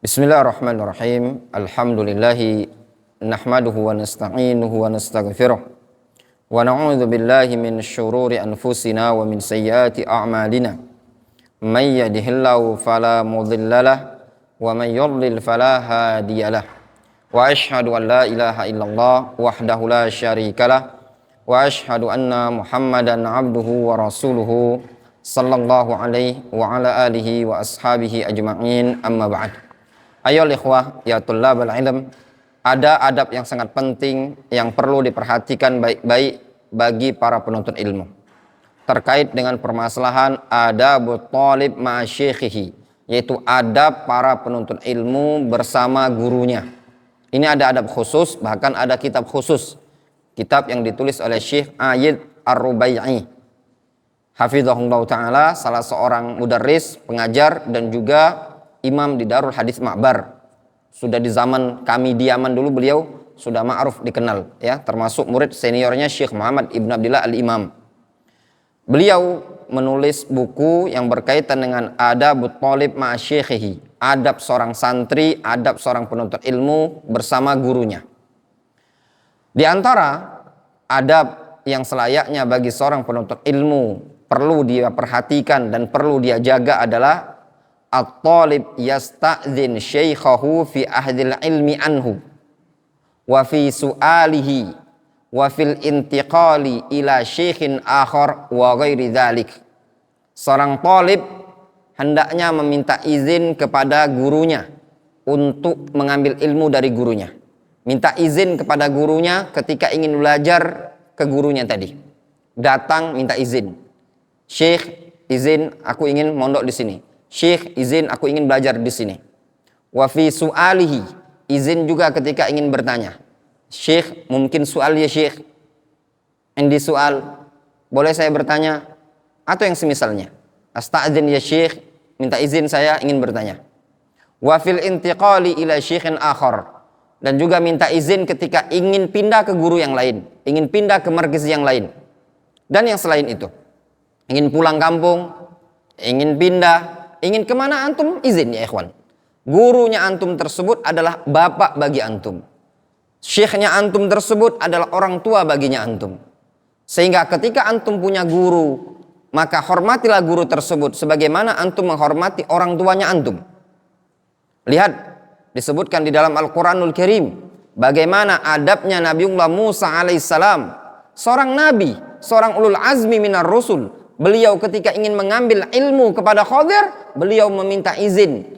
Bismillahirrahmanirrahim. Alhamdulillahi nahmaduhu wa nasta'inuhu wa nastaghfiruh. Wa na'udzu billahi min syururi anfusina wa min sayyiati a'malina. May yahdihillahu fala mudhillalah wa may yudlil fala hadiyalah. Wa asyhadu an la ilaha illallah wahdahu la syarikalah wa asyhadu anna Muhammadan abduhu wa rasuluhu sallallahu alaihi wa ala alihi wa ashabihi ajma'in, amma ba'd. Ayo ikhwah ya tullabal ilm, ada adab yang sangat penting yang perlu diperhatikan baik-baik bagi para penuntut ilmu terkait dengan permasalahan adabut thalib ma'a syekhihi, yaitu adab para penuntut ilmu bersama gurunya. Ini ada adab khusus, bahkan ada kitab khusus, kitab yang ditulis oleh Syekh Ayid Ar-Rubai'i hafizahullah ta'ala, salah seorang mudarris, pengajar dan juga imam di Darul Hadis Ma'bar. Sudah di zaman kami di Yaman dulu beliau sudah ma'ruf dikenal ya, termasuk murid seniornya Syekh Muhammad Ibn Abdillah Al-Imam. Beliau menulis buku yang berkaitan dengan adabut thalib ma'a syekhihi, adab seorang santri, adab seorang penuntut ilmu bersama gurunya. Di antara adab yang selayaknya bagi seorang penuntut ilmu perlu dia perhatikan dan perlu dia jaga adalah at-talib yasta'dzin syaikhahu fi ahdil ilmi anhu wa fi su'alihi wa fil intiqali ila syaikhin akhar wa ghairi dzalik. Seorang talib hendaknya meminta izin kepada gurunya untuk mengambil ilmu dari gurunya. Minta izin kepada gurunya ketika ingin belajar ke gurunya tadi. Datang minta izin. Syekh, izin aku ingin mondok di sini. Syekh, izin aku ingin belajar di sini. Wa fi su'alihi, izin juga ketika ingin bertanya. Syekh, mungkin soal ya Syekh. Indi soal, boleh saya bertanya? Atau yang semisalnya. Asta'dzin ya Syekh, minta izin saya ingin bertanya. Wa fil intiqali ila syekhin akhar, dan juga minta izin ketika ingin pindah ke guru yang lain, ingin pindah ke markaz yang lain. Dan yang selain itu, ingin pulang kampung, ingin pindah, ingin kemana antum, izin ya ikhwan. Gurunya antum tersebut adalah bapak bagi antum. Syekhnya antum tersebut adalah orang tua baginya antum. Sehingga ketika antum punya guru, maka hormatilah guru tersebut sebagaimana antum menghormati orang tuanya antum. Lihat, disebutkan di dalam Al-Quranul Karim bagaimana adabnya Nabiullah Musa alaihissalam, seorang nabi, seorang ulul azmi minar rusul. Beliau ketika ingin mengambil ilmu kepada Khadir, beliau meminta izin,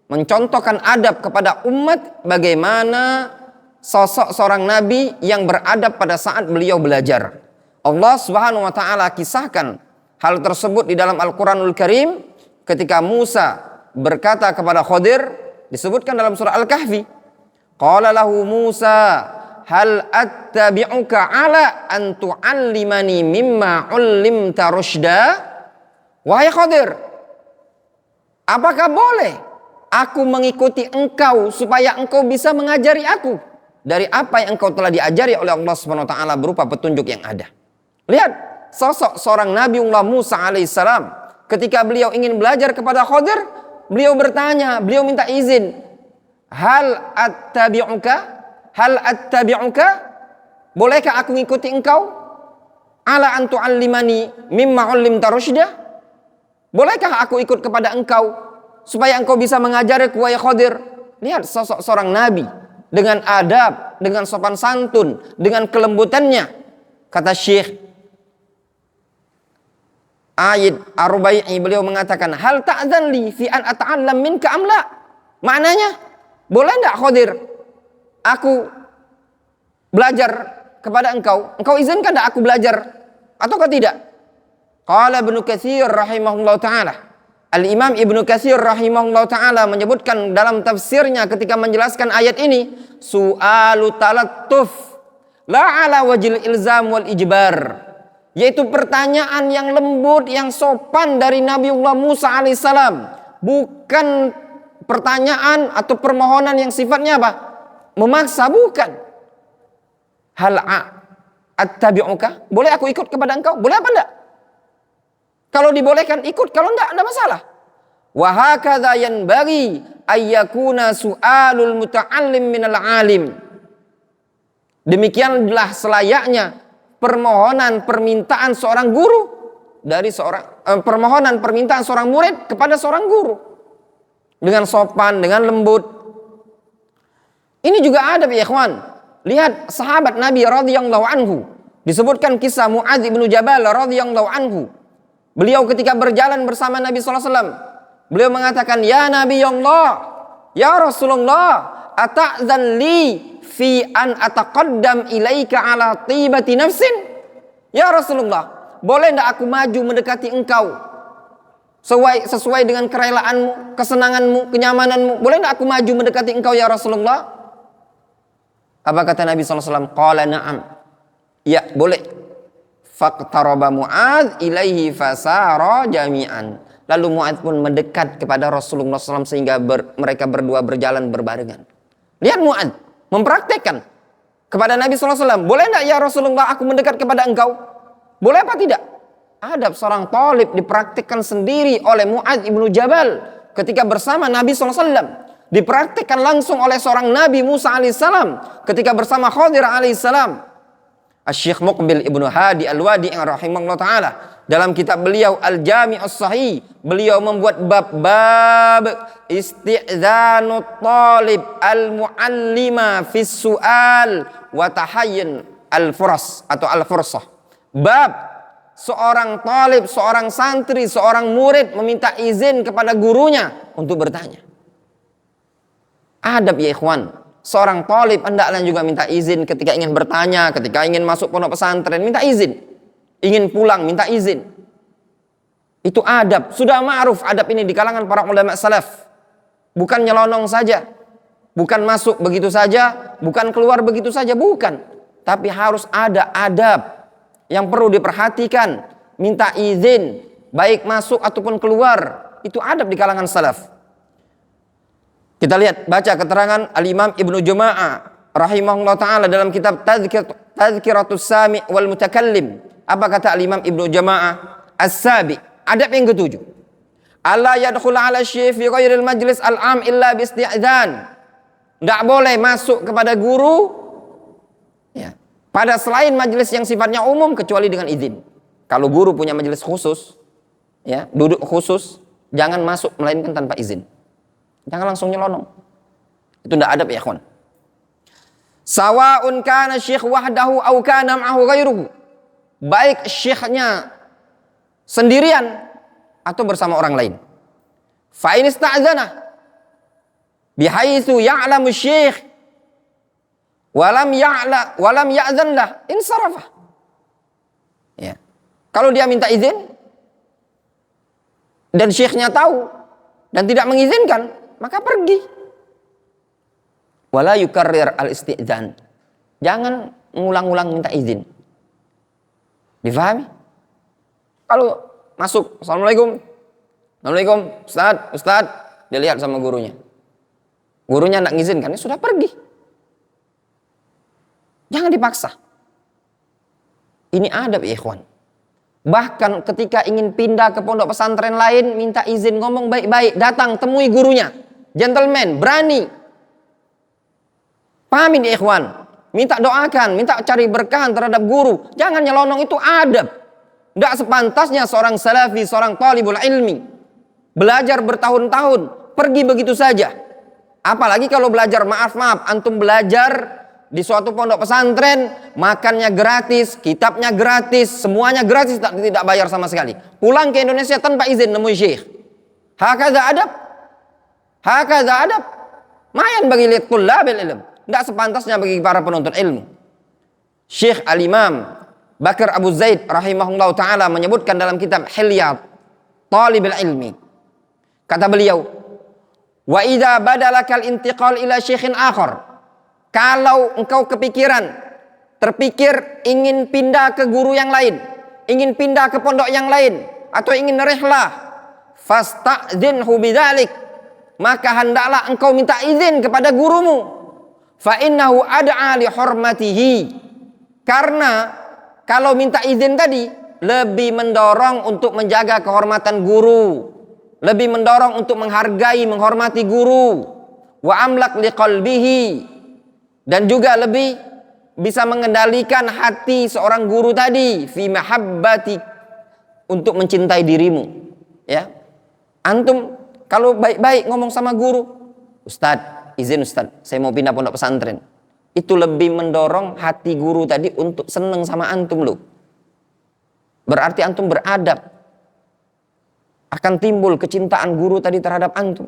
mencontohkan adab kepada umat bagaimana sosok seorang nabi yang beradab pada saat beliau belajar. Allah Subhanahu wa taala kisahkan hal tersebut di dalam Al-Qur'anul Karim ketika Musa berkata kepada Khadir, disebutkan dalam surah Al-Kahfi. Qala lahu Musa, hal attabi'uka ala an tu'allimani mimma 'ullimta rusyda? Wahai Khadir, apakah boleh aku mengikuti engkau supaya engkau bisa mengajari aku dari apa yang engkau telah diajari oleh Allah Subhanahu wa taala berupa petunjuk yang ada. Lihat sosok seorang Nabiullah Musa alaihissalam ketika beliau ingin belajar kepada Khadir, beliau bertanya, beliau minta izin. Hal attabi'uka, bolehkah aku mengikuti engkau? Ala an tu'allimani mimma 'ullimta rusyda? Bolehkah aku ikut kepada engkau supaya engkau bisa mengajariku wahai Khadir? Lihat sosok seorang nabi dengan adab, dengan sopan santun, dengan kelembutannya. Kata Syekh Ayid Ar-Rubai'i, beliau mengatakan, hal ta'dzan li fi an ata'allam minka am la? Maknanya, boleh enggak Khadir aku belajar kepada engkau? Engkau izinkan enggak aku belajar ataukah tidak? Qala Ibnu Katsir rahimahullah ta'ala. Al-Imam Ibnu Katsir rahimahullah ta'ala menyebutkan dalam tafsirnya ketika menjelaskan ayat ini, su'alu talattuf la ala wajil ilzam wal ijbar, yaitu pertanyaan yang lembut, yang sopan dari Nabiullah Musa alaihissalam, bukan pertanyaan atau permohonan yang sifatnya apa? Memaksa, bukan. Hal attabi'uka, boleh aku ikut kepada engkau? Boleh apa enggak? Kalau dibolehkan ikut, kalau enggak masalah. Wa hakadha yanbaghi ayyakuna su'alul muta'allim minal alim. Demikianlah selayaknya permohonan permintaan seorang guru dari permohonan permintaan seorang murid kepada seorang guru dengan sopan, dengan lembut. Ini juga adab ya ikhwan. Lihat sahabat Nabi radhiyallahu anhu, disebutkan kisah Mu'adz bin Jabal radhiyallahu anhu. Beliau ketika berjalan bersama Nabi sallallahu alaihi wasallam, beliau mengatakan, "Ya Nabi Allah, ya Rasulullah, ata'zan li fi an ataqaddam ilaika ala tibati nafsin?" Ya Rasulullah, boleh enggak aku maju mendekati engkau sesuai dengan kerelaanmu, kesenanganmu, kenyamananmu? Boleh enggak aku maju mendekati engkau ya Rasulullah? Apa kata Nabi SAW? Qala na'am. Ya, boleh. Faqtaraba Mu'adz ilaihi fasara jami'an. Lalu Mu'adz pun mendekat kepada Rasulullah SAW sehingga mereka berdua berjalan berbarengan. Lihat Mu'adz mempraktekkan kepada Nabi SAW. Boleh enggak ya Rasulullah aku mendekat kepada engkau? Boleh apa tidak? Adab seorang talib dipraktikkan sendiri oleh Mu'adz bin Jabal ketika bersama Nabi SAW. Dipraktikkan langsung oleh seorang Nabi Musa alaihissalam ketika bersama Khadir alaihissalam. Asy-Syaikh Muqbil Ibnu Hadi Al-Wadi' rahimahullah ta'ala, dalam kitab beliau Al-Jami'us Sahih, beliau membuat bab isti'dzanut talib al-muallima fis su'al wa tahayyin al-furas atau al-fursah. Bab seorang talib, seorang santri, seorang murid meminta izin kepada gurunya untuk bertanya. Adab ya ikhwan. Seorang talib hendaklah juga minta izin ketika ingin bertanya, ketika ingin masuk pondok pesantren, minta izin. Ingin pulang, minta izin. Itu adab. Sudah ma'ruf adab ini di kalangan para ulama salaf. Bukan nyelonong saja. Bukan masuk begitu saja. Bukan keluar begitu saja. Bukan. Tapi harus ada adab yang perlu diperhatikan. Minta izin, baik masuk ataupun keluar. Itu adab di kalangan salaf. Kita lihat, baca keterangan Al-Imam Ibnu Juma'ah rahimahullah ta'ala dalam kitab Tadhkiratus Sami' wal Mutakallim. Apa kata Al-Imam Ibnu Juma'ah? As-Sabi, adab yang ketujuh. Allah yadkhul ala syekh fi ghairil majlis al-am illa bi isti'dzan. Tidak boleh masuk kepada guru ya, pada selain majelis yang sifatnya umum kecuali dengan izin. Kalau guru punya majelis khusus, ya, duduk khusus, jangan masuk melainkan tanpa izin. Jangan langsung nyelonong. Itu tidak adab ya ikhwan. Sawa'un kana syekh wahdahu au kana ma'ahu ghairuhu. Baik syekhnya sendirian atau bersama orang lain. Fa in ista'zana bihaitsu ya'lamu syekh walam ya'zan lah insarafa. Ya. Kalau dia minta izin dan syekhnya tahu dan tidak mengizinkan, maka pergi. Wala yukarrir al-isti'dzan. Jangan ngulang-ulang minta izin. Difahami? Kalau masuk, Assalamualaikum. Assalamualaikum, Ustaz. Dia lihat sama gurunya. Gurunya tidak mengizinkan, ya sudah pergi. Jangan dipaksa. Ini adab ya ikhwan. Bahkan ketika ingin pindah ke pondok pesantren lain, minta izin, ngomong baik-baik, datang temui gurunya, gentleman, berani. Pahamin ya ikhwan, minta doakan, minta cari berkahan terhadap guru. Jangan nyelonong, itu adab. Tidak sepantasnya seorang salafi, seorang talibul ilmi belajar bertahun-tahun, pergi begitu saja. Apalagi kalau belajar, maaf, antum belajar di suatu pondok pesantren, makannya gratis, kitabnya gratis, semuanya gratis, tidak bayar sama sekali. Pulang ke Indonesia tanpa izin nemui syekh. Hakadha adab. Mayan bagi tullabil ilm. Tidak sepantasnya bagi para penuntut ilmu. Syekh Al-Imam Bakar Abu Zaid rahimahullah ta'ala menyebutkan dalam kitab Hilyat Talibil Ilmi. Kata beliau, wa idza badalakal intiqal ila syekhin akhar. Kalau engkau terpikir ingin pindah ke guru yang lain, ingin pindah ke pondok yang lain, atau ingin rihlah, fasta'dzinhu bidzalik, maka hendaklah engkau minta izin kepada gurumu. Fa innahu ad'a li hurmatihi. Karena kalau minta izin tadi lebih mendorong untuk menjaga kehormatan guru. lebih mendorong untuk menghargai, menghormati guru. Wa amlak liqalbihi, dan juga lebih bisa mengendalikan hati seorang guru tadi, fi mahabbati, untuk mencintai dirimu. Ya, antum kalau baik-baik ngomong sama guru, Ustadz, izin Ustadz, saya mau pindah pondok pesantren. Itu lebih mendorong hati guru tadi untuk seneng sama antum loh. Berarti antum beradab. Akan timbul kecintaan guru tadi terhadap antum.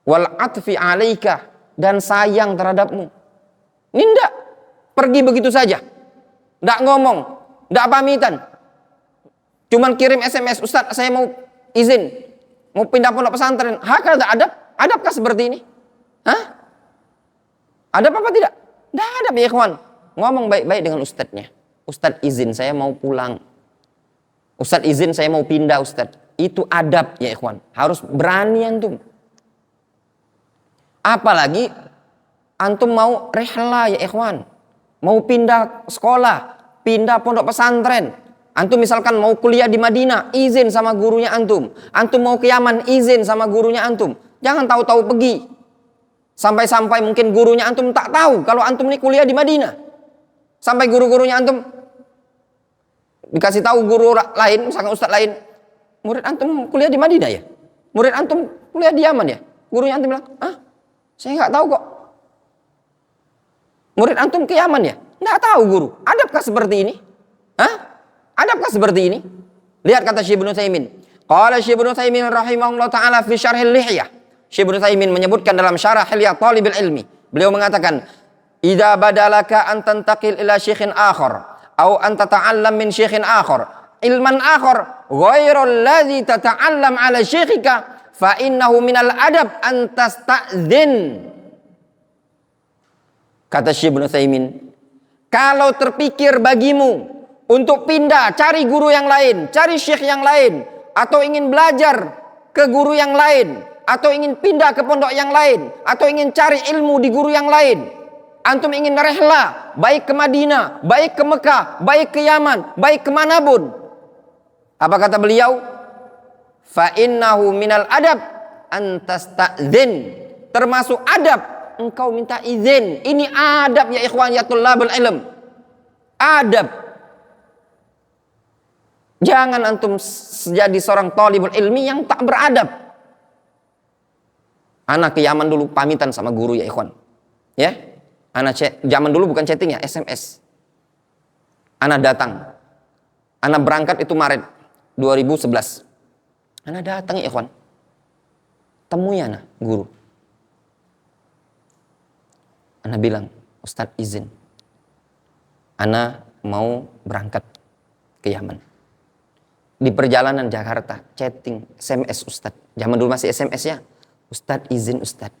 Wal atfi alaika, dan sayang terhadapmu. Ini enggak pergi begitu saja, enggak ngomong, enggak pamitan, cuman kirim SMS, Ustadz saya mau izin, mau pindah pondok pesantren. Hakada adab? Adabkah seperti ini? Hah? Adab apa tidak? Enggak adab ya ikhwan. Ngomong baik-baik dengan ustadznya. Ustadz izin saya mau pulang. Ustadz izin saya mau pindah Ustadz. Itu adab ya ikhwan. Harus berani antum. Apalagi antum mau rehla ya ikhwan. Mau pindah sekolah, pindah pondok pesantren. Antum misalkan mau kuliah di Madinah, izin sama gurunya antum. Antum mau ke Yaman, izin sama gurunya antum. Jangan tahu-tahu pergi. Sampai-sampai mungkin gurunya antum tak tahu kalau antum ini kuliah di Madinah. Sampai guru-gurunya antum dikasih tahu guru lain, misalkan ustadz lain, murid antum kuliah di Madinah ya? Murid antum kuliah di Yaman ya? Gurunya antum bilang, saya nggak tahu kok. Murid antum ke Yaman ya? Nggak tahu guru. Adabkah seperti ini? Adabkah seperti ini? Lihat kata Syekh Ibnu Utsaimin. Qala Syekh Ibnu Utsaimin rahimahullah taala fi syarhil lihyah. Syekh Ibnu Utsaimin menyebutkan dalam syarah Hilyah Thalibil Ilmi. Beliau mengatakan, "Idza badalaka an tantaqil ila syekhin akhar au an tata'allam min syekhin akhar, ilman akhar ghairal ladzi tata'allam ala syekhika fa innahu minal adab an tasta'dzin." Kata Syekh Ibnu Utsaimin, kalau terpikir bagimu untuk pindah, cari guru yang lain, cari syekh yang lain, atau ingin belajar ke guru yang lain, atau ingin pindah ke pondok yang lain, atau ingin cari ilmu di guru yang lain, antum ingin rehla, baik ke Madinah, baik ke Mekah, baik ke Yaman, baik kemanapun, apa kata beliau? Fa innahu minal adab an tasta'dzin, termasuk adab engkau minta izin. Ini adab ya ikhwan ya tullabul ilm. Adab. Jangan antum jadi seorang talibul ilmi yang tak beradab. Anak ke Yaman dulu pamitan sama guru ya ikhwan. Ya. Anak zaman dulu bukan chatting ya, SMS. Anak datang. Anak berangkat itu Maret 2011. Anak datang ya ikhwan. Temui anak guru. Anak bilang, Ustadz izin. Anak mau berangkat ke Yaman. Di perjalanan Jakarta, chatting, SMS Ustadz. Zaman dulu masih SMS ya. Ustadz izin Ustadz.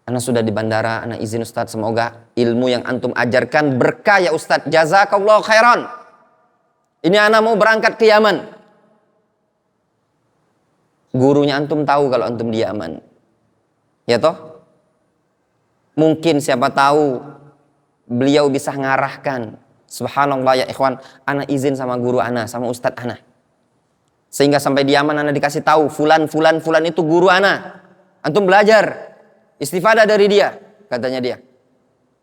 Anak sudah di bandara, anak izin Ustadz. Semoga ilmu yang antum ajarkan berkah ya Ustadz. Jazakallahu khairan. Ini anak mau berangkat ke Yaman. Gurunya antum tahu kalau antum di Yaman. Ya toh? Mungkin siapa tahu beliau bisa ngarahkan. Subhanallah ya ikhwan. Anak izin sama guru anak, sama Ustadz anak. Sehingga sampai di Yaman anak dikasih tahu fulan itu guru anak. Antum belajar, istifadah dari dia, katanya dia.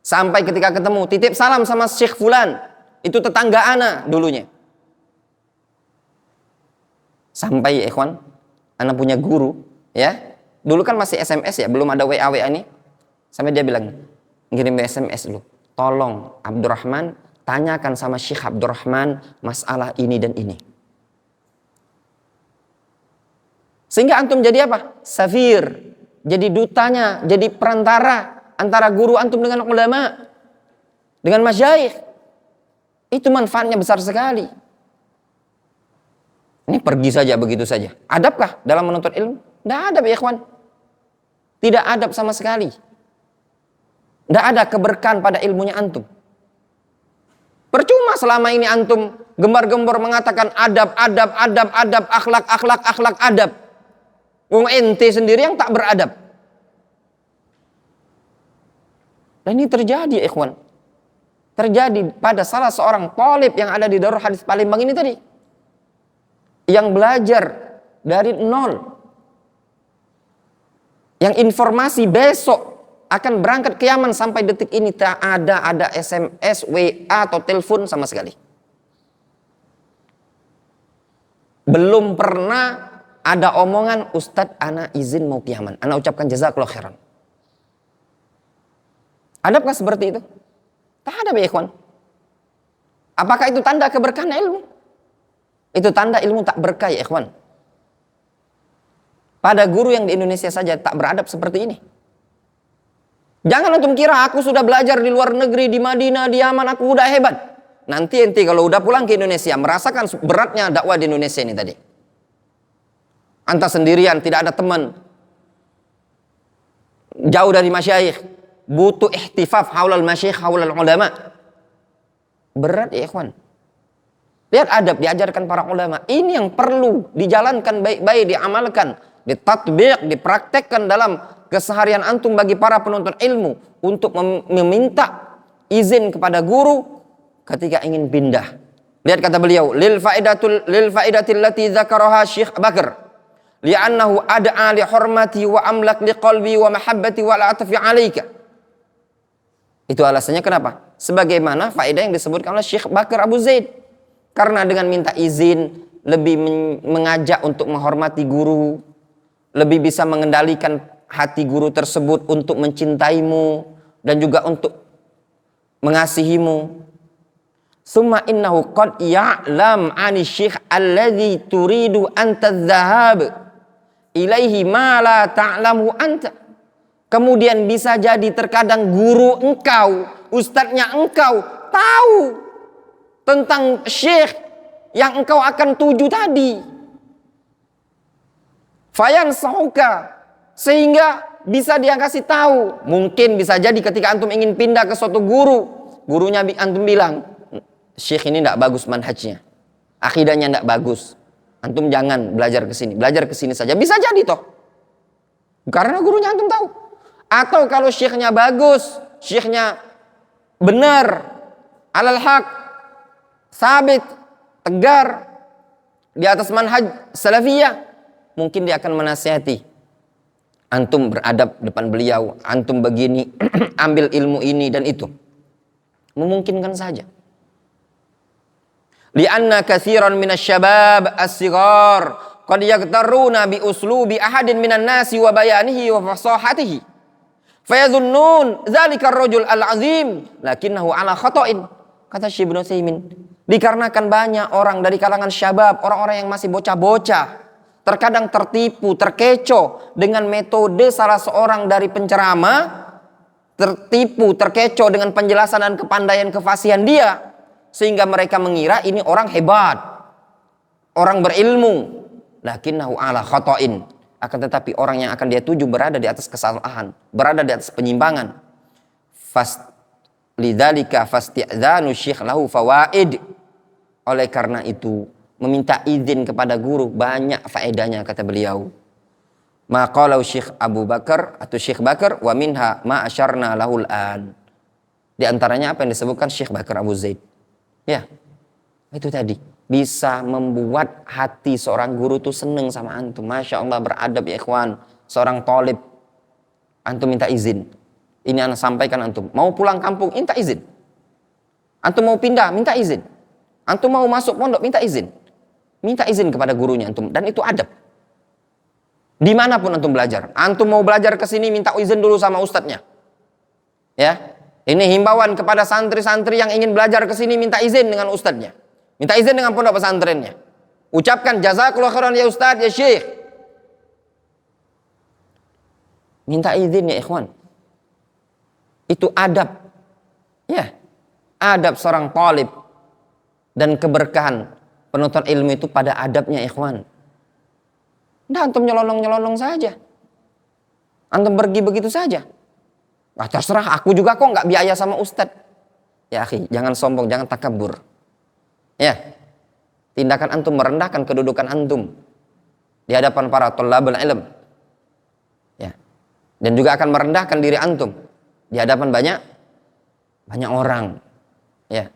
Sampai ketika ketemu, titip salam sama Syekh fulan. Itu tetangga anak dulunya. Sampai ya ikhwan, anak punya guru, ya. Dulu kan masih SMS ya, belum ada WA ini. Sampai dia bilang, ngirim SMS lu. Tolong Abdurrahman, tanyakan sama Syekh Abdurrahman masalah ini dan ini. Sehingga antum jadi apa? Safir. Jadi dutanya, jadi perantara antara guru antum dengan ulama, dengan masyayikh. Itu manfaatnya besar sekali. Ini pergi saja begitu saja. Adabkah dalam menuntut ilmu? Tidak adab ya ikhwan. Tidak adab sama sekali. Tidak ada keberkahan pada ilmunya antum. Percuma selama ini antum gembar-gembor mengatakan adab, akhlak, adab. Wong ente sendiri yang tak beradab. Dan ini terjadi ya ikhwan. Terjadi pada salah seorang talib yang ada di Darul Hadis Palembang ini tadi. Yang belajar dari nol. Yang informasi besok akan berangkat ke Yaman, sampai detik ini tak ada SMS, WA atau telepon sama sekali. Belum pernah ada omongan, Ustadz ana izin mau ke Yaman, ana ucapkan jazakallahu khairan. Adakah seperti itu? Tak ada ya ikhwan. Apakah itu tanda keberkahan ilmu? Itu tanda ilmu tak berkah ya ikhwan. Pada guru yang di Indonesia saja tak beradab seperti ini. Jangan antum kira aku sudah belajar di luar negeri, di Madinah, di Yaman, aku udah hebat. Nanti kalau udah pulang ke Indonesia merasakan beratnya dakwah di Indonesia ini tadi. Anta sendirian, tidak ada teman, jauh dari masyayikh, butuh ihtifaf haulal masyayikh, haulal ulama. Berat ya ikhwan. Lihat adab diajarkan para ulama. Ini yang perlu dijalankan baik-baik, diamalkan, ditatbiq, dipraktekkan dalam keseharian antum bagi para penuntut ilmu untuk meminta izin kepada guru ketika ingin pindah. Lihat kata beliau, lil faidatil lati dzakaraha Syekh Bakar, li'annahu ad'a li hurmati wa amlak li qalbi wa mahabbati wa la'atfi 'alaika. Itu alasannya kenapa? Sebagaimana faedah yang disebutkan oleh Syekh Bakar Abu Zaid. Karena dengan minta izin lebih mengajak untuk menghormati guru, lebih bisa mengendalikan hati guru tersebut untuk mencintaimu dan juga untuk mengasihimu. Summa innahu qad ya'lam 'ani syekh alladhi turidu an tadhhab ilaihi ma la ta'lamu anta. Kemudian bisa jadi terkadang guru engkau, ustadznya engkau tahu tentang syekh yang engkau akan tuju tadi. Fayan sahuka, sehingga bisa dia kasih tahu. Mungkin bisa jadi ketika antum ingin pindah ke suatu guru, gurunya antum bilang, syekh ini tidak bagus manhajnya, akidahnya tidak bagus, antum jangan belajar ke sini, belajar ke sini saja. Bisa jadi toh, karena gurunya antum tahu. Atau kalau syekhnya bagus, syekhnya benar, alal haq, sabit, tegar, di atas manhaj salafiyah, mungkin dia akan menasihati. Antum beradab depan beliau, antum begini, ambil ilmu ini dan itu. Memungkinkan saja. Lianna katsiran minasyabab as-sighar qad yaghtaruna bi uslubi ahadin minan nasi wa bayanihi wa fasahatihi. Fayadhunnun dzalika ar-rajul al-azim lakinnahu ala khata'in. Kata Syekh Ibnu Utsaimin, dikarenakan banyak orang dari kalangan syabab, orang-orang yang masih bocah-bocah, terkadang tertipu, terkecoh dengan metode salah seorang dari penceramah, tertipu, terkecoh dengan penjelasan dan kepandaian kefasihan dia, sehingga mereka mengira ini orang hebat, orang berilmu. Lakinnahu ala khata'in, akan tetapi orang yang akan dia tuju berada di atas kesalahan, berada di atas penyimpangan. Lidzalika fasti'dzanu syekh lahu fawaid. Oleh karena itu, meminta izin kepada guru banyak faedahnya, kata beliau. Maqalau Syekh Abu Bakar atau Syekh Bakar wa minha ma asyarna lahul an. Di antaranya apa yang disebutkan Syekh Bakar Abu Zaid. Ya, itu tadi. Bisa membuat hati seorang guru itu seneng sama antum. Masya Allah, beradab ya ikhwan. Seorang thalib, antum minta izin. Ini anak sampaikan antum. Mau pulang kampung, minta izin. Antum mau pindah, minta izin. Antum mau masuk pondok, minta izin. Minta izin kepada gurunya antum. Dan itu adab. Dimanapun antum belajar. Antum mau belajar ke sini, minta izin dulu sama ustadznya. Ya, ini himbauan kepada santri-santri yang ingin belajar ke sini, minta izin dengan ustadznya. Minta izin dengan pondok pesantrennya. Ucapkan jazakallahu khairan ya ustadz, ya syekh. Minta izin ya ikhwan. Itu adab. Ya, adab seorang talib. Dan keberkahan penuntut ilmu itu pada adabnya ikhwan. Nah, antum nyelonong-nyelonong saja. Antum pergi begitu saja. Ah, terserah, aku juga kok nggak biaya sama ustadz. Ya akhi, jangan sombong, jangan takabur. Ya, tindakan antum merendahkan kedudukan antum di hadapan para thalabul ilm. Ya, dan juga akan merendahkan diri antum di hadapan banyak orang. Ya,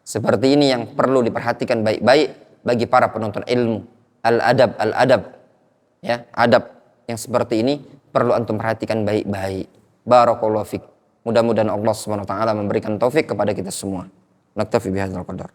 seperti ini yang perlu diperhatikan baik-baik bagi para penuntut ilmu. Al-adab. Ya, adab yang seperti ini perlu antum perhatikan baik-baik. Barakallahu fik. Mudah-mudahan Allah Subhanahu wa taala memberikan taufik kepada kita semua. Naktafi bihadzal qadar.